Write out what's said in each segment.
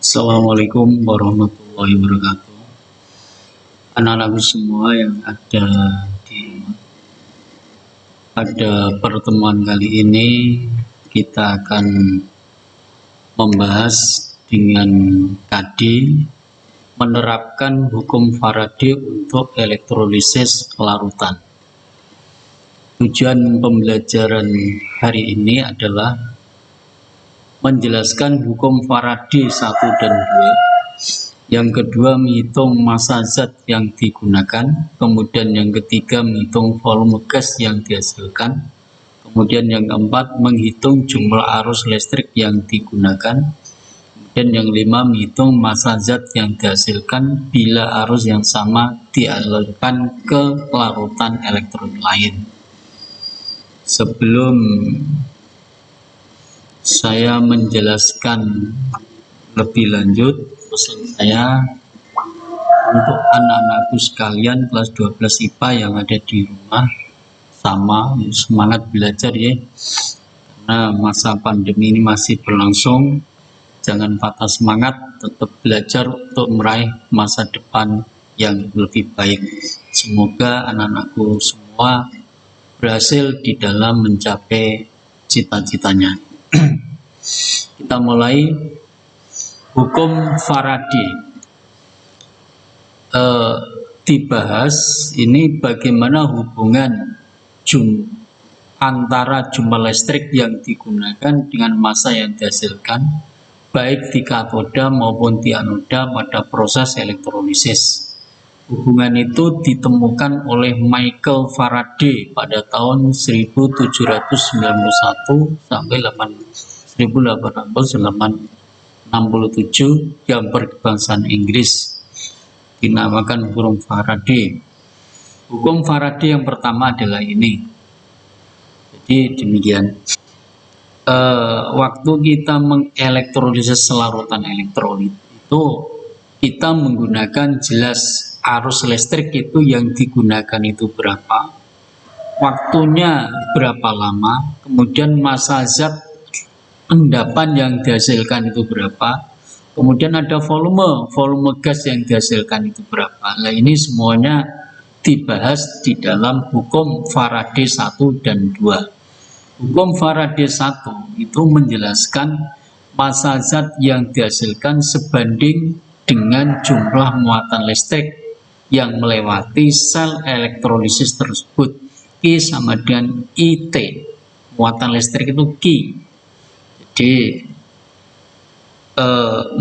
Assalamualaikum warahmatullahi wabarakatuh. Anak-anakku semua yang ada di rumah. Pada pertemuan kali ini kita akan membahas dengan KD menerapkan hukum Faraday untuk elektrolisis larutan. Tujuan pembelajaran hari ini adalah menjelaskan hukum Faraday 1 dan 2. Yang kedua, menghitung massa zat yang digunakan. Kemudian yang ketiga, menghitung volume gas yang dihasilkan. Kemudian yang keempat, menghitung jumlah arus listrik yang digunakan. Dan yang lima, menghitung massa zat yang dihasilkan bila arus yang sama dialirkan ke larutan elektrolit lain. Sebelum saya menjelaskan lebih lanjut, pesan saya untuk anak-anakku sekalian kelas 12 IPA yang ada di rumah, semangat belajar ya, karena masa pandemi ini masih berlangsung. Jangan patah semangat, tetap belajar untuk meraih masa depan yang lebih baik. Semoga anak-anakku semua berhasil di dalam mencapai cita-citanya. Kita mulai. Hukum Faraday dibahas ini bagaimana hubungan antara jumlah listrik yang digunakan dengan massa yang dihasilkan baik di katoda maupun di anoda pada proses elektrolisis. Hubungan itu ditemukan oleh Michael Faraday pada tahun 1791 sampai 1867 yang berkebangsaan Inggris, dinamakan hukum Faraday. Hukum Faraday yang pertama adalah ini. Jadi demikian. Waktu kita mengelektrolisis larutan elektrolit itu kita menggunakan jelas arus listrik itu yang digunakan itu berapa, waktunya berapa lama, kemudian massa zat endapan yang dihasilkan itu berapa, kemudian ada volume gas yang dihasilkan itu berapa. Nah, ini semuanya dibahas di dalam hukum Faraday 1 dan 2. Hukum Faraday 1 itu menjelaskan massa zat yang dihasilkan sebanding dengan jumlah muatan listrik yang melewati sel elektrolisis tersebut. Q sama dengan IT. Muatan listrik itu Q. Jadi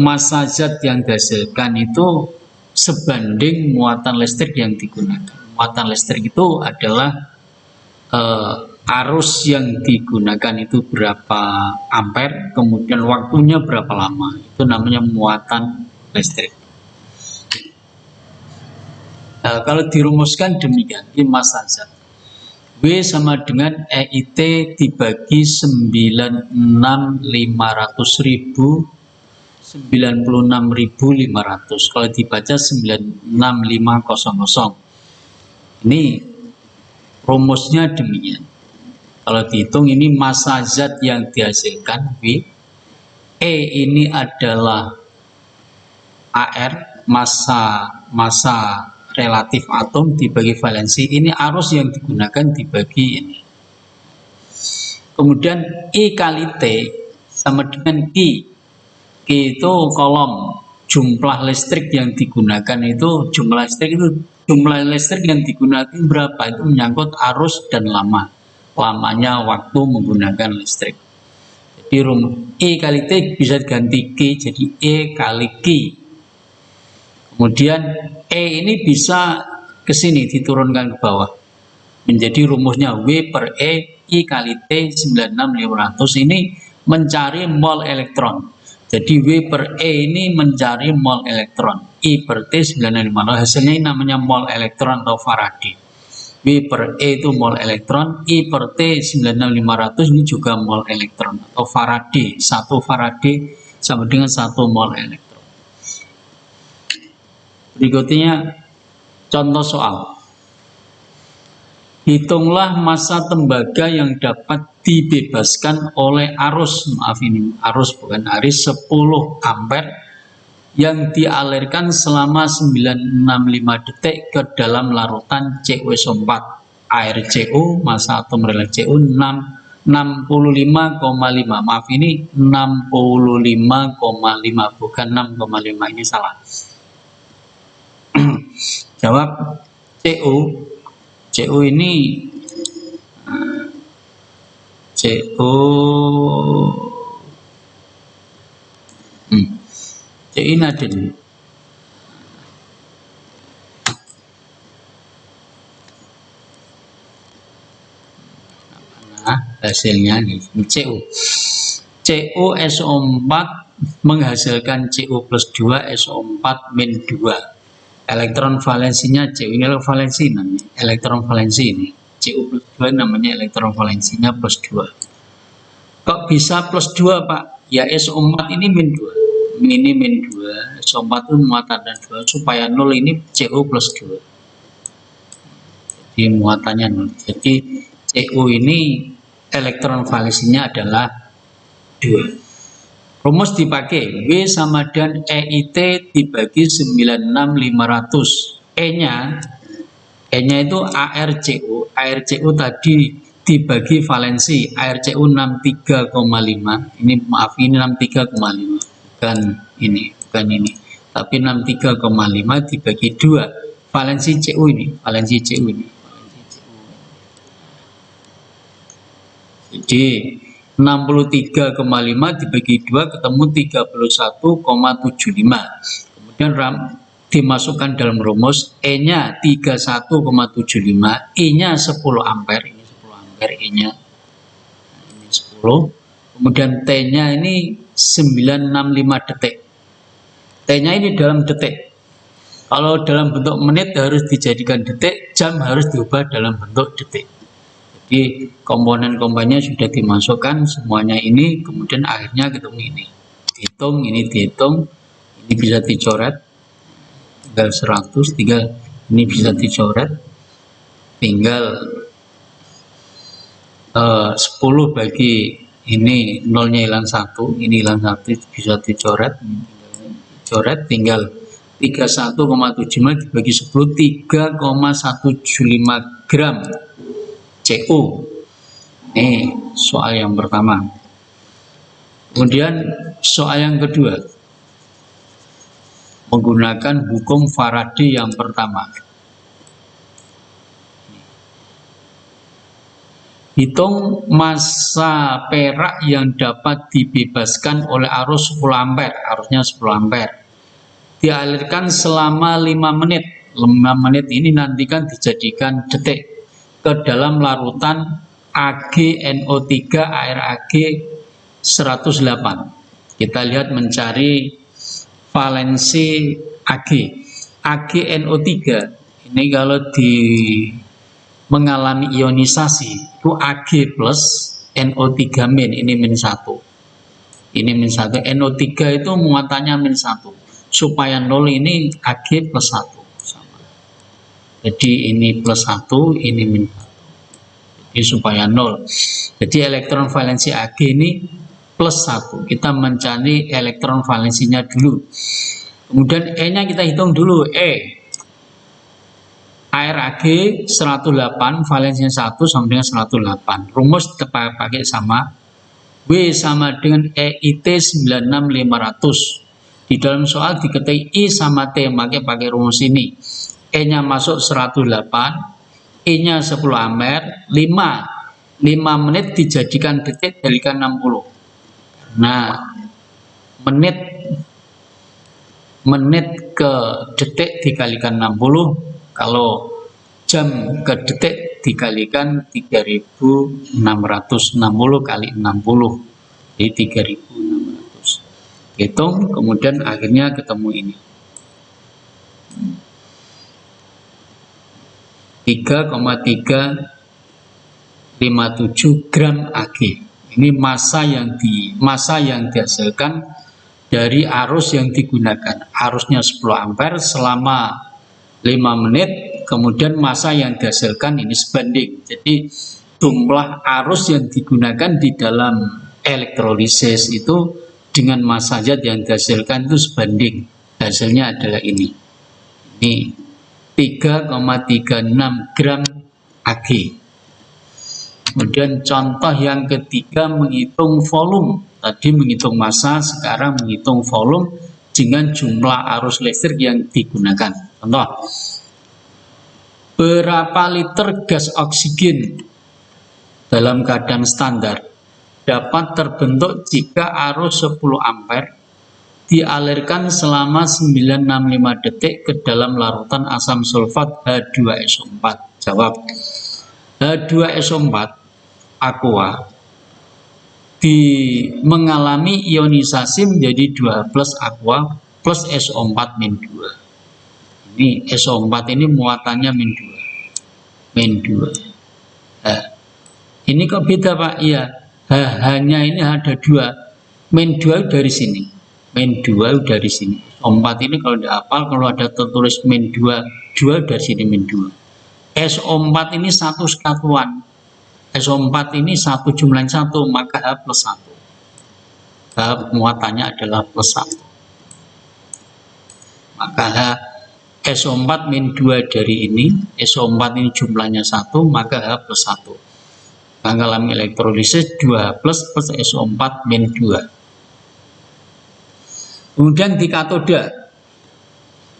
massa zat yang dihasilkan itu sebanding muatan listrik yang digunakan. Muatan listrik itu adalah arus yang digunakan itu berapa ampere, kemudian waktunya berapa lama. Itu namanya muatan listrik. Kalau dirumuskan demikian, ini massa zat. W sama dengan EIT dibagi 96.500. Kalau dibaca 96500. Ini rumusnya demikian. Kalau dihitung ini massa zat yang dihasilkan W. E ini adalah AR, massa relatif atom dibagi valensi. Ini arus yang digunakan dibagi ini. Kemudian I kali T sama dengan Q. Q itu kolom jumlah listrik yang digunakan itu, jumlah listrik yang digunakan berapa, itu menyangkut arus dan lama. Lamanya waktu menggunakan listrik. Jadi I kali T bisa diganti Q jadi E kali Q. Kemudian E ini bisa ke sini diturunkan ke bawah. Menjadi rumusnya W per E I kali T 96500 ini mencari mol elektron. Jadi W per E ini mencari mol elektron. I per T 96500 hasilnya ini namanya mol elektron atau Faraday. W per E itu mol elektron, I per T 96500 ini juga mol elektron atau Faraday. 1 Faraday sama dengan 1 mol elektron. Berikutnya contoh soal. Hitunglah massa tembaga yang dapat dibebaskan oleh arus, maaf ini arus bukan arus, 10 ampere yang dialirkan selama 965 detik ke dalam larutan CuSO4. Air Cu, massa atom relai Cu 65,5. Maaf, ini 65,5 bukan 6,5, ini salah. Jawab Cu. Cu ini Cu ini ada nih. Nah, hasilnya nih Cu. CuSO4 menghasilkan Cu plus 2, SO4 min 2. Elektron valensinya Cu, ini valensi namanya, elektron valensi ini. Cu plus 2 namanya elektron valensinya plus 2. Kok bisa plus 2, Pak? Ya SO4 ini min 2. Ini min 2, SO4 itu muatannya 2, supaya 0 ini Cu plus 2. Jadi muatannya 0. Jadi Cu ini elektron valensinya adalah 2. Rumus dipakai, W sama dengan EIT dibagi 96500. E-nya itu ARCU. ARCU tadi dibagi valensi, ARCU 63,5. Ini maaf, ini 63,5. Bukan ini. Tapi 63,5 dibagi 2. Valensi Cu ini, valensi Cu ini. Jadi 63,5 dibagi 2 ketemu 31,75. Kemudian dimasukkan dalam rumus, E-nya 31,75, I-nya 10 ampere, ini 10 ampere E-nya. Ini 10. Kemudian T-nya ini 965 detik. T-nya ini dalam detik. Kalau dalam bentuk menit harus dijadikan detik, jam harus diubah dalam bentuk detik. Jadi komponen-komponennya sudah dimasukkan semuanya ini, kemudian akhirnya ketemu ini. Ini dihitung, ini bisa dicoret, tinggal 100, tinggal ini bisa dicoret, tinggal 10 bagi ini, nolnya hilang 1, ini hilang 1, bisa dicoret, tinggal 31,75 dibagi 10, 3,175 gram Cu. Ini soal yang pertama. Kemudian soal yang kedua, menggunakan hukum Faraday yang pertama. Hitung massa perak yang dapat dibebaskan oleh arus 10 ampere, arusnya 10 ampere. Dialirkan selama 5 menit. 5 menit ini nantikan dijadikan detik ke dalam larutan AgNO3 air Ag 108. Kita lihat mencari valensi Ag. AgNO3 ini kalau mengalami ionisasi itu Ag plus NO3 min, ini min 1. Ini min 1. NO3 itu muatannya min 1. Supaya 0 ini Ag plus 1. Jadi ini plus 1, ini min 1. Jadi supaya 0. Jadi elektron valensi Ag ini plus 1. Kita mencari elektron valensinya dulu. Kemudian E-nya kita hitung dulu. Air Ag 108, valensinya 1 sama dengan 108. Rumus pakai sama. W sama dengan EIT 96500. Di dalam soal diketik I sama T, pakai rumus ini. E-nya masuk 108, I-nya 10 ampere, 5 menit dijadikan detik dikalikan 60. Nah, menit ke detik dikalikan 60, kalau jam ke detik dikalikan 3660 kali 60, jadi 3600. Hitung, kemudian akhirnya ketemu ini. 3,357 gram Ag. Ini massa yang dihasilkan dari arus yang digunakan. Arusnya 10 ampere selama 5 menit, kemudian massa yang dihasilkan ini sebanding. Jadi jumlah arus yang digunakan di dalam elektrolisis itu dengan massa zat yang dihasilkan itu sebanding. Hasilnya adalah ini. Ini 3,36 gram Ag. Kemudian contoh yang ketiga menghitung volume. Tadi menghitung massa, sekarang menghitung volume dengan jumlah arus listrik yang digunakan. Contoh, berapa liter gas oksigen dalam keadaan standar dapat terbentuk jika arus 10 ampere dialirkan selama 965 detik ke dalam larutan asam sulfat H2SO4. Jawab, H2SO4 aqua mengalami ionisasi menjadi 2 plus aqua plus SO4 min 2. Ini SO4 ini muatannya min 2. Nah, ini kok beda Pak? Iya, hanya ini ada 2. Min 2 dari sini. Min 2 dari sini. SO4 ini kalau tidak hafal, kalau ada tertulis min 2 dari sini min 2. SO4 ini satu kesatuan. SO4 ini satu jumlah 1, maka H plus 1. H muatannya adalah plus 1. Maka H SO4 min 2 dari ini, SO4 ini jumlahnya 1, maka H plus 1. Mengalami elektrolisis 2 plus SO4 min 2. Kemudian di katoda,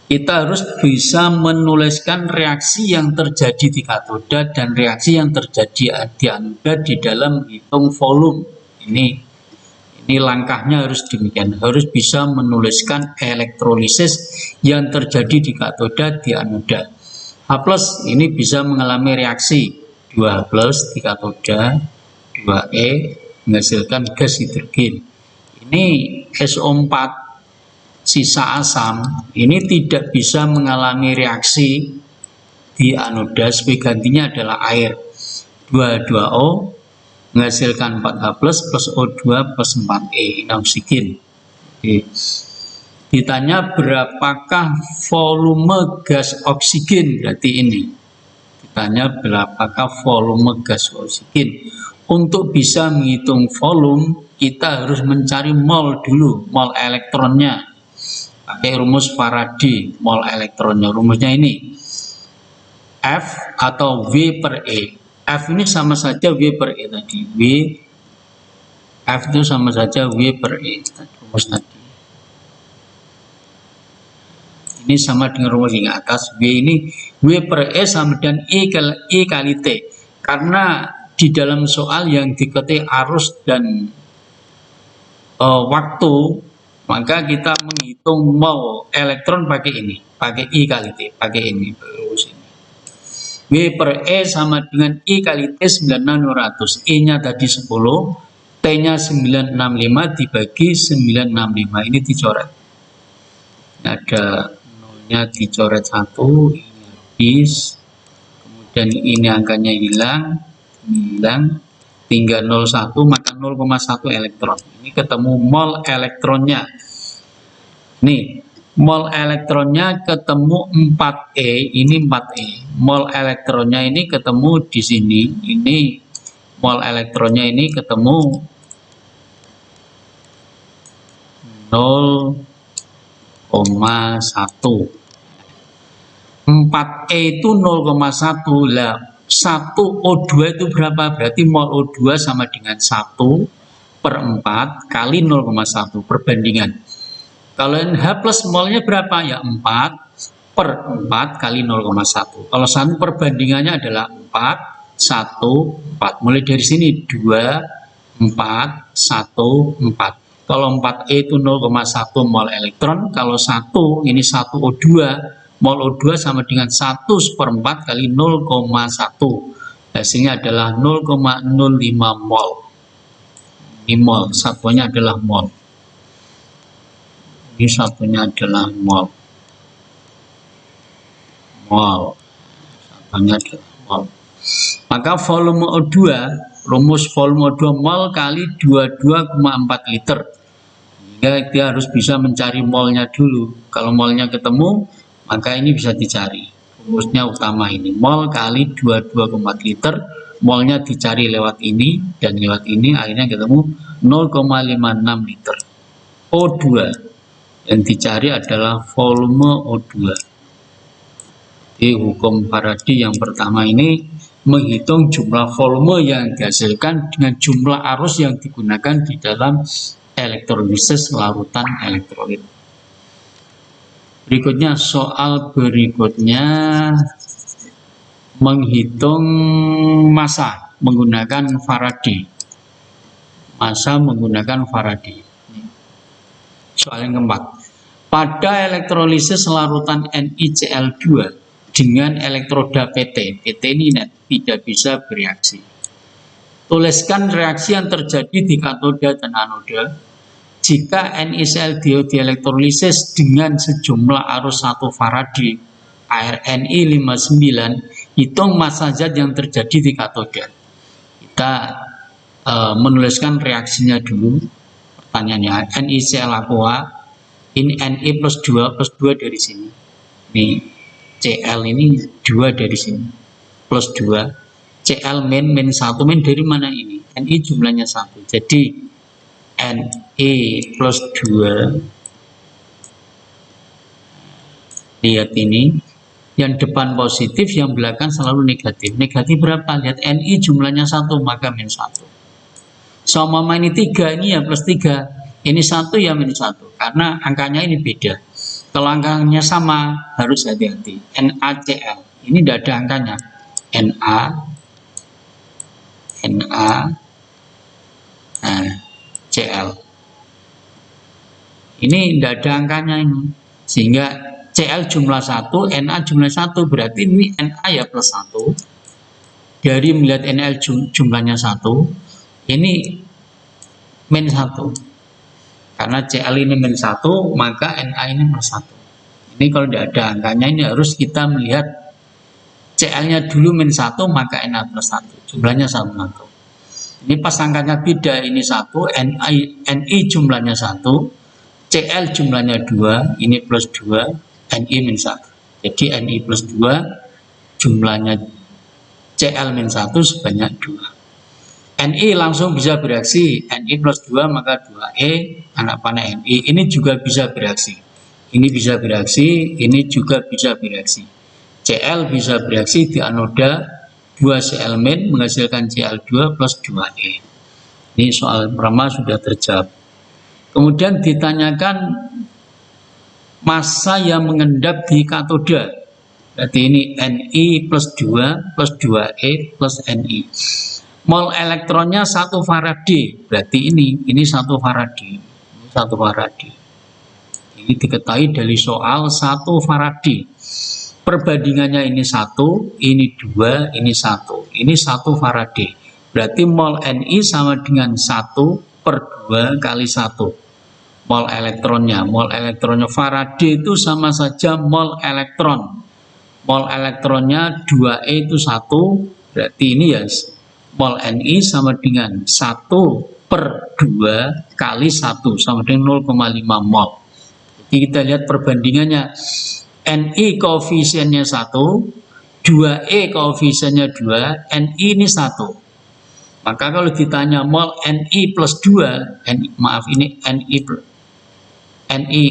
kita harus bisa menuliskan reaksi yang terjadi di katoda dan reaksi yang terjadi di anoda di dalam hitung volume. Ini langkahnya harus demikian, harus bisa menuliskan elektrolisis yang terjadi di katoda di anoda. H+ ini bisa mengalami reaksi 2+ di katoda, 2E menghasilkan gas hidrogen. Ini SO4 sisa asam ini tidak bisa mengalami reaksi di anoda, sebagai gantinya adalah air. 2,2O menghasilkan 4H+ plus O2 plus 4E, ini oksigen. Oke. Ditanya berapakah volume gas oksigen, berarti ini. Ditanya berapakah volume gas oksigen. Untuk bisa menghitung volume, kita harus mencari mol dulu, mol elektronnya. Pakai rumus Faraday, mol elektronnya. Rumusnya ini F atau V per E. F ini sama saja V per E tadi. F itu sama saja V per E. Rumus tadi. Ini sama dengan rumus yang atas. V ini V per E sama dengan E kali T. Karena di dalam soal yang diketik arus dan waktu, maka kita menghitung mol elektron pakai ini, pakai I kali T, pakai ini terus ini. V per E sama dengan I kali T 9600. E-nya tadi 10, T-nya 965 dibagi 965. Ini dicoret. Ini ada nolnya dicoret 1, ini habis. Kemudian ini angkanya hilang, tinggal 0,1, maka 0,1 elektron. Ini ketemu mol elektronnya. Nih, mol elektronnya ketemu 4E, ini 4E. Mol elektronnya ini ketemu di sini. Ini mol elektronnya ini ketemu 0,1. 4E itu 0,1 lah. 1 O2 itu berapa? Berarti mol O2 sama dengan 1 per 4 kali 0,1 perbandingan. Kalau H+ molnya berapa? Ya 4 per 4 kali 0,1. Kalau 1 perbandingannya adalah 4, 1, 4. Mulai dari sini 2, 4, 1, 4. Kalau 4E itu 0,1 mol elektron. Kalau 1 ini 1 O2. Mol O2 sama dengan 1 per 4 kali 0,1. Hasilnya adalah 0,05 mol. Ini mol, satunya adalah mol. Ini satunya adalah mol. Satunya adalah mol. Maka volume O2, rumus volume O2 mol kali 22,4 liter. Sehingga dia harus bisa mencari molnya dulu. Kalau molnya ketemu, maka ini bisa dicari. Rumusnya utama ini, mol kali 22,4 liter. Molnya dicari lewat ini dan lewat ini, akhirnya ketemu 0,56 liter O2. Yang dicari adalah volume O2. Jadi hukum Faraday yang pertama ini menghitung jumlah volume yang dihasilkan dengan jumlah arus yang digunakan di dalam elektrolisis larutan elektrolit. Berikutnya, soal berikutnya menghitung massa menggunakan Faraday. Massa menggunakan Faraday. Soal yang keempat. Pada elektrolisis larutan NiCl2 dengan elektroda PT. PT ini tidak bisa bereaksi. Tuliskan reaksi yang terjadi di katoda dan anoda jika NiCl2 dielektrolisis dengan sejumlah arus 1 Faraday air Ni59. Hitung massa zat yang terjadi di katoda. Kita menuliskan reaksinya dulu. Pertanyaannya, NiCl aqua, ini Ni plus 2 dari sini. Ini Cl ini 2 dari sini. Plus 2. Cl min 1 min dari mana ini? Ni jumlahnya 1. Jadi Ni plus 2. Lihat ini. Yang depan positif, yang belakang selalu negatif. Negatif berapa? Lihat Ni jumlahnya 1, maka min 1. Sama ini 3, ini ya plus 3. Ini 1 ya min 1. Karena angkanya ini beda. Kalau angkanya sama, harus hati-hati. NaCl. Ini tidak ada angkanya. Cl. Ini tidak ada angkanya ini. Sehingga Cl jumlah 1, Na jumlah 1, berarti ini Na ya plus 1. Dari melihat Nl jumlahnya 1, ini min 1. Karena Cl ini min 1, maka Na ini plus 1. Ini kalau tidak ada angkanya, ini harus kita melihat Cl-nya dulu min 1, maka Na plus 1. Jumlahnya 1. Ini pas angkanya beda, ini 1, Ni jumlahnya 1, Cl jumlahnya 2, ini plus 2, Ni min 1. Jadi Ni plus 2, jumlahnya Cl min 1 sebanyak 2. Ni langsung bisa bereaksi. Ni plus 2 maka 2E anak panah Ni. Ini juga bisa bereaksi. Ini bisa bereaksi, ini juga bisa bereaksi. Cl bisa bereaksi di anoda 2Cl min menghasilkan Cl2 plus 2E. Ini soal pertama sudah terjawab. Kemudian ditanyakan massa yang mengendap di katoda. Berarti ini Ni plus 2 plus 2E plus Ni. Mol elektronnya 1 Faraday. Berarti ini 1 Faraday. Ini 1 Faraday. Ini diketahui dari soal 1 Faraday. Perbandingannya ini 1, ini 2, ini 1. Ini 1 Faraday. Berarti mol Ni sama dengan 1/2 kali 1. Mol elektronnya Faraday itu sama saja mol elektron. Mol elektronnya 2E itu 1, berarti ini ya mol Ni sama dengan 1/2 kali 1 sama dengan 0,5 mol. Jadi kita lihat perbandingannya. Ni koefisiennya 1, 2E koefisiennya 2, Ni ini 1. Maka kalau ditanya mol Ni plus 2, Ni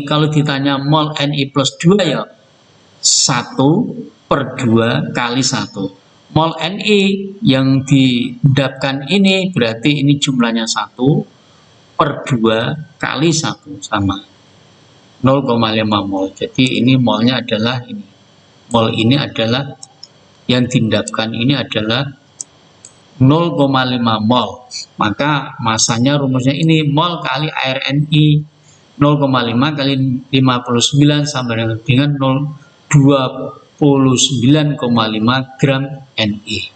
kalau ditanya mol Ni plus 2 ya 1/2 kali 1. Mol Ni yang diendapkan ini berarti ini jumlahnya 1/2 kali 1 sama 0,5 mol. Jadi ini molnya adalah ini. Mol ini adalah yang diendapkan ini adalah 0,5 mol. Maka masanya rumusnya ini mol kali air Ni. 0,5 kali 59 sama dengan 29,5 gram Ni.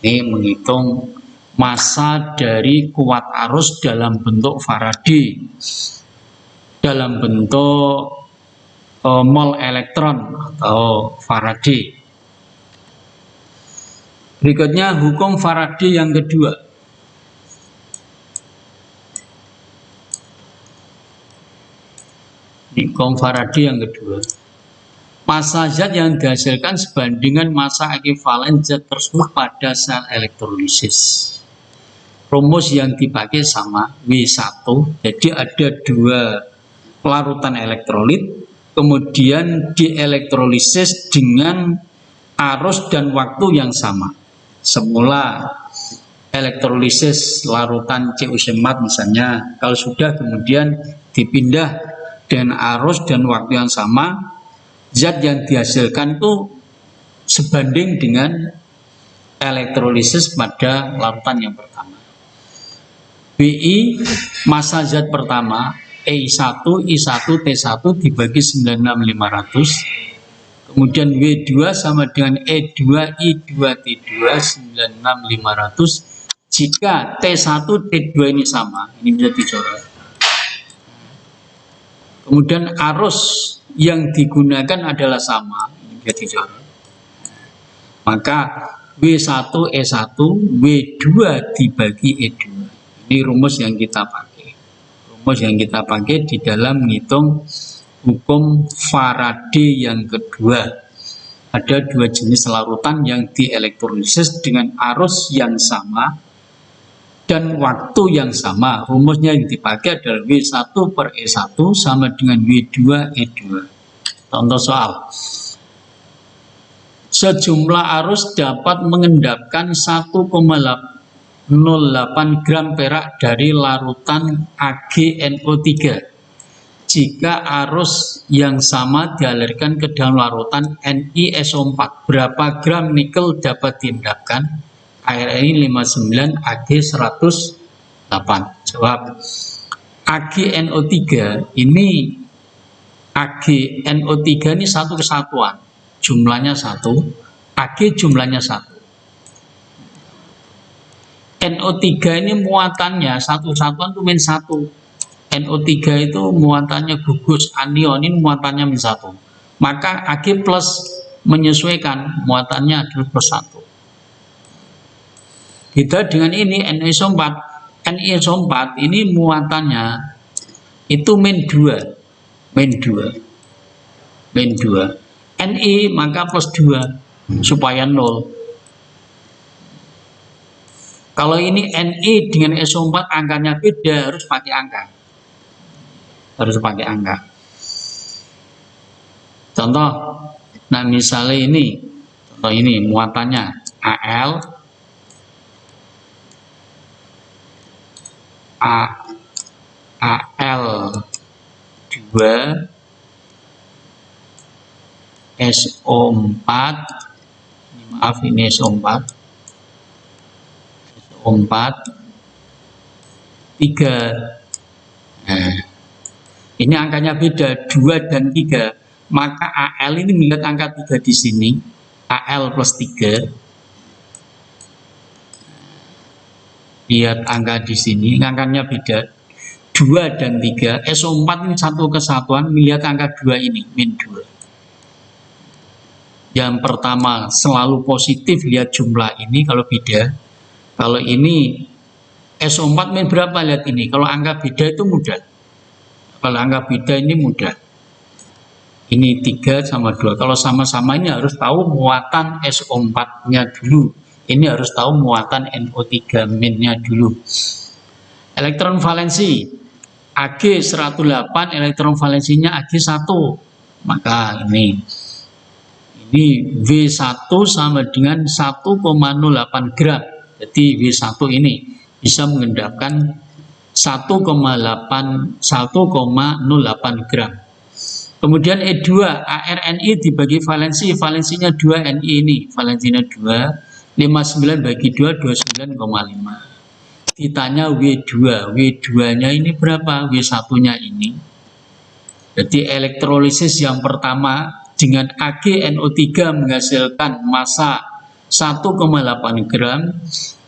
Ini menghitung massa dari kuat arus dalam bentuk Faraday, dalam bentuk mol elektron atau Faraday. Berikutnya hukum Faraday yang kedua. Hukum Faraday yang kedua. Massa zat yang dihasilkan sebandingan massa ekivalen zat tersebut pada sel elektrolisis. Rumus yang dipakai sama W1. Jadi ada dua larutan elektrolit, kemudian dielektrolisis dengan arus dan waktu yang sama. Semula elektrolisis larutan CuC4 misalnya, kalau sudah kemudian dipindah dengan arus dan waktu yang sama, zat yang dihasilkan itu sebanding dengan elektrolisis pada larutan yang pertama. WI massa zat pertama E1, I1, T1 dibagi 96500. Kemudian W2 sama dengan E2, I2, T2 96500. Jika T1, T2 ini sama, ini bisa dicoret. Kemudian arus yang digunakan adalah sama, ini bisa dicoret. Maka W1 E1, W2 dibagi E2. Ini rumus yang kita pakai. Rumus yang kita pakai di dalam menghitung hukum Faraday yang kedua. Ada dua jenis larutan yang dielektrolisis dengan arus yang sama dan waktu yang sama. Rumusnya yang dipakai adalah W1 per E1 sama dengan W2 E2. Contoh soal. Sejumlah arus dapat mengendapkan 1,08 gram perak dari larutan AgNO3 jika arus yang sama dialirkan ke dalam larutan NiSO4. Berapa gram nikel dapat diendapkan? ARNI 59, Ag 108. Jawab. AgNO3 ini satu kesatuan, jumlahnya 1, Ag jumlahnya 1. NO3 ini muatannya satu kesatuan itu min 1. NO3 itu muatannya gugus, anion ini muatannya min 1. Maka Ag plus menyesuaikan muatannya adalah plus 1. Beda dengan ini NiSO4. NiSO4 ini muatannya itu min 2. Min 2. Ni maka plus 2 supaya 0. Kalau ini Ni dengan SO4 angkanya beda, harus pakai angka. Harus pakai angka. Contoh, nah misalnya ini, contoh ini muatannya Al, Al2, SO4, maaf ini SO4, 3. Nah, ini angkanya beda 2 dan 3. Maka Al ini melihat angka 3 di sini, Al plus 3. Lihat angka di sini, angkanya beda 2 dan 3. SO4 ini satu kesatuan, melihat angka 2 ini, min 2. Yang pertama selalu positif, lihat jumlah ini kalau beda. Kalau ini SO4 min berapa, lihat ini. Kalau angka beda itu mudah. Kalau angka beda ini mudah. Ini 3 sama 2. Kalau sama-sama ini harus tahu muatan SO4-nya dulu. Ini harus tahu muatan NO3 min-nya dulu. Elektron valensi. Ag 108, elektron valensinya Ag1. Maka ini W1 sama dengan 1,08 gram. Jadi W1 ini bisa mengendapkan 1,08 gram. Kemudian E2, ARNI dibagi valensi, valensinya 2, Ni ini, valensinya 2, 59 bagi 2, 29,5. Ditanya W2, W2-nya ini berapa? W1-nya ini. Jadi elektrolisis yang pertama dengan AgNO3 menghasilkan massa 1,8 gram.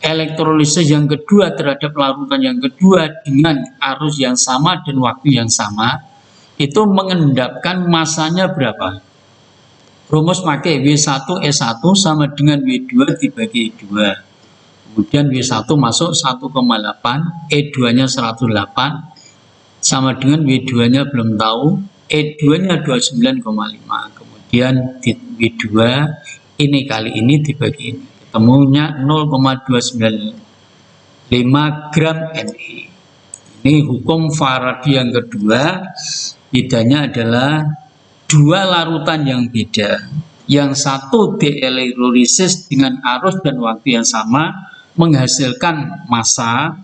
Elektrolisis yang kedua terhadap larutan yang kedua dengan arus yang sama dan waktu yang sama, itu mengendapkan massanya berapa? Rumus pakai W1 E1 sama dengan W2 dibagi E2. Kemudian W1 masuk 1,8, E2-nya 108, sama dengan W2-nya belum tahu, E2-nya 29,5. Kemudian di W2 ini kali ini dibagi ini, ketemunya 0,295 gram Ni. Ini hukum Faraday yang kedua Bedanya adalah dua larutan yang beda. Yang satu dielektrolisis dengan arus dan waktu yang sama menghasilkan massa.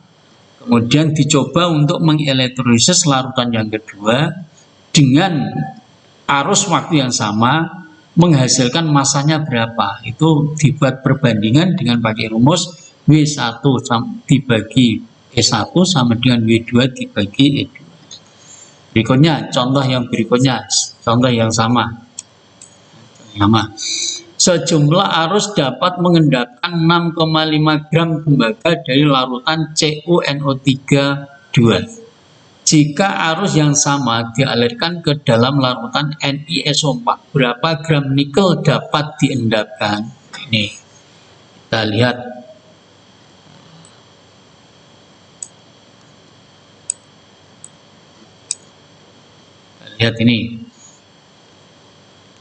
Kemudian dicoba untuk mengelektrolisis larutan yang kedua dengan arus waktu yang sama menghasilkan massanya berapa. Itu dibuat perbandingan dengan pakai rumus W1 dibagi E1 sama dengan W2 dibagi E2. Berikutnya, contoh yang berikutnya, contoh yang sama. Sejumlah arus dapat mengendapkan 6,5 gram tembaga dari larutan CuNO3 2. Jika arus yang sama dialirkan ke dalam larutan NiSO4, berapa gram nikel dapat diendapkan? Ini kita lihat. Lihat ini.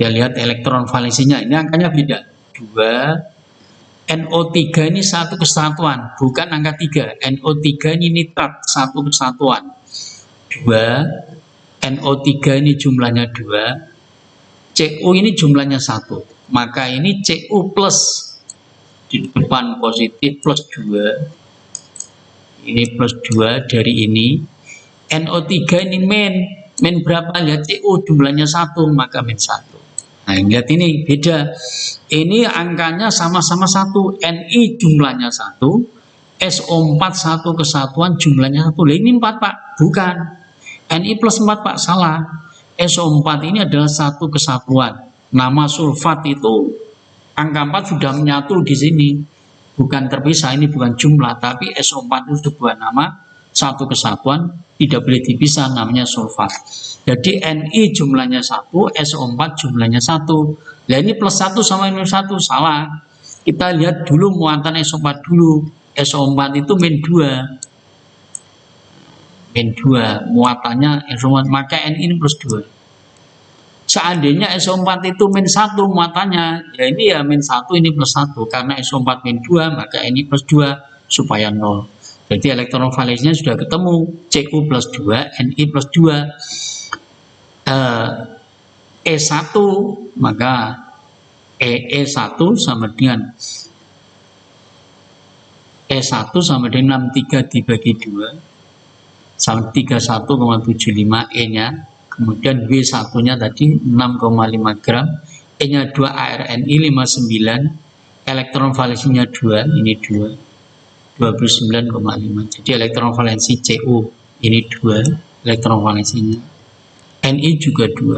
Kita lihat elektron valensinya. Ini angkanya beda. 2. NO3 ini satu kesatuan, bukan angka 3. NO3 ini nitrat, satu kesatuan. 2. NO3 ini jumlahnya 2. Cu ini jumlahnya 1. Maka ini Cu plus di depan positif plus 2. Ini plus 2 dari ini. NO3 ini min berapa? Lihat Cu jumlahnya 1, maka min 1. Nah, lihat ini beda. Ini angkanya sama-sama 1. Ni jumlahnya 1. SO4 satu kesatuan jumlahnya 1. Lah ini 4, Pak. Bukan. Ni plus 4, Pak. Salah. SO4 ini adalah satu kesatuan. Nama sulfat itu angka 4 sudah menyatu di sini. Bukan terpisah. Ini bukan jumlah, tapi SO4 itu sebuah nama, satu kesatuan, tidak boleh dipisah, namanya sulfat. Jadi Ni jumlahnya 1, SO4 jumlahnya 1. Nah ini plus 1 sama minus 1, salah. Kita lihat dulu muatan SO4 dulu. SO4 itu min 2. Min 2, muatannya SO4, maka Ni ini plus 2. Seandainya SO4 itu min 1 muatannya, ya ini ya min 1, ini plus 1. Karena SO4 min 2, maka Ni plus 2, supaya 0. Jadi elektron valensinya sudah ketemu, Cu plus 2, Ni plus 2. E1 maka E1 sama dengan E1 sama dengan 63 dibagi 2 sama 31,75 E nya, kemudian W1 nya tadi 6,5 gram, E nya 2 ARNI 59, elektron valensinya 2, ini 2, 29,5. Jadi elektron valensi Cu ini 2 elektron valensinya, Ni juga 2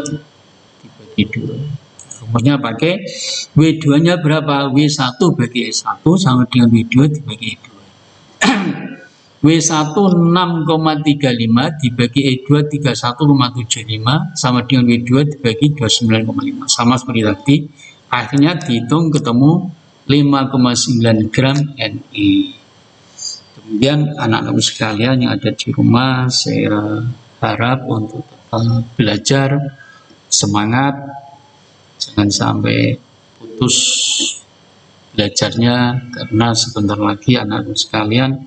dibagi 2. Rumusnya pakai W2 nya berapa? W1 bagi E1 sama dengan W2 dibagi E2. W1 6,35 dibagi E2 31,75 sama dengan W2 dibagi 29,5. Sama seperti tadi. Akhirnya dihitung ketemu 5,9 gram Ni. Kemudian anak-anak sekalian yang ada di rumah, saya harap untuk belajar, semangat, jangan sampai putus belajarnya, karena sebentar lagi anak-anak sekalian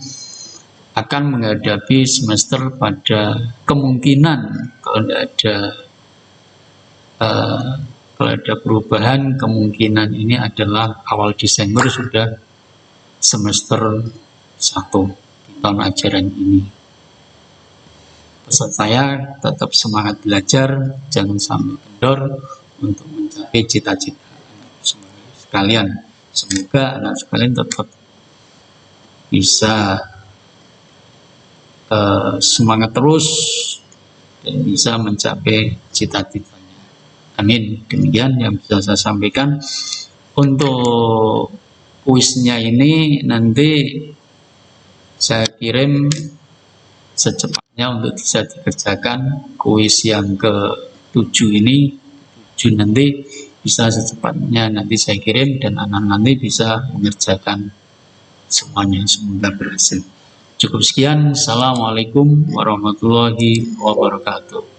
akan menghadapi semester pada kemungkinan kalau ada perubahan, kemungkinan ini adalah awal Desember sudah semester 1 di tahun ajaran ini. Pesan saya, tetap semangat belajar, jangan sampai kendor untuk mencapai cita-cita sekalian. Semoga anak sekalian tetap bisa semangat terus dan bisa mencapai cita-citanya. Amin. Demikian yang bisa saya sampaikan. Untuk kuisnya ini nanti saya kirim secepatnya untuk bisa dikerjakan. Kuis yang ke-7 ini, 7 nanti bisa secepatnya nanti saya kirim dan anak nanti bisa mengerjakan semuanya. Semoga berhasil. Cukup sekian. Assalamualaikum warahmatullahi wabarakatuh.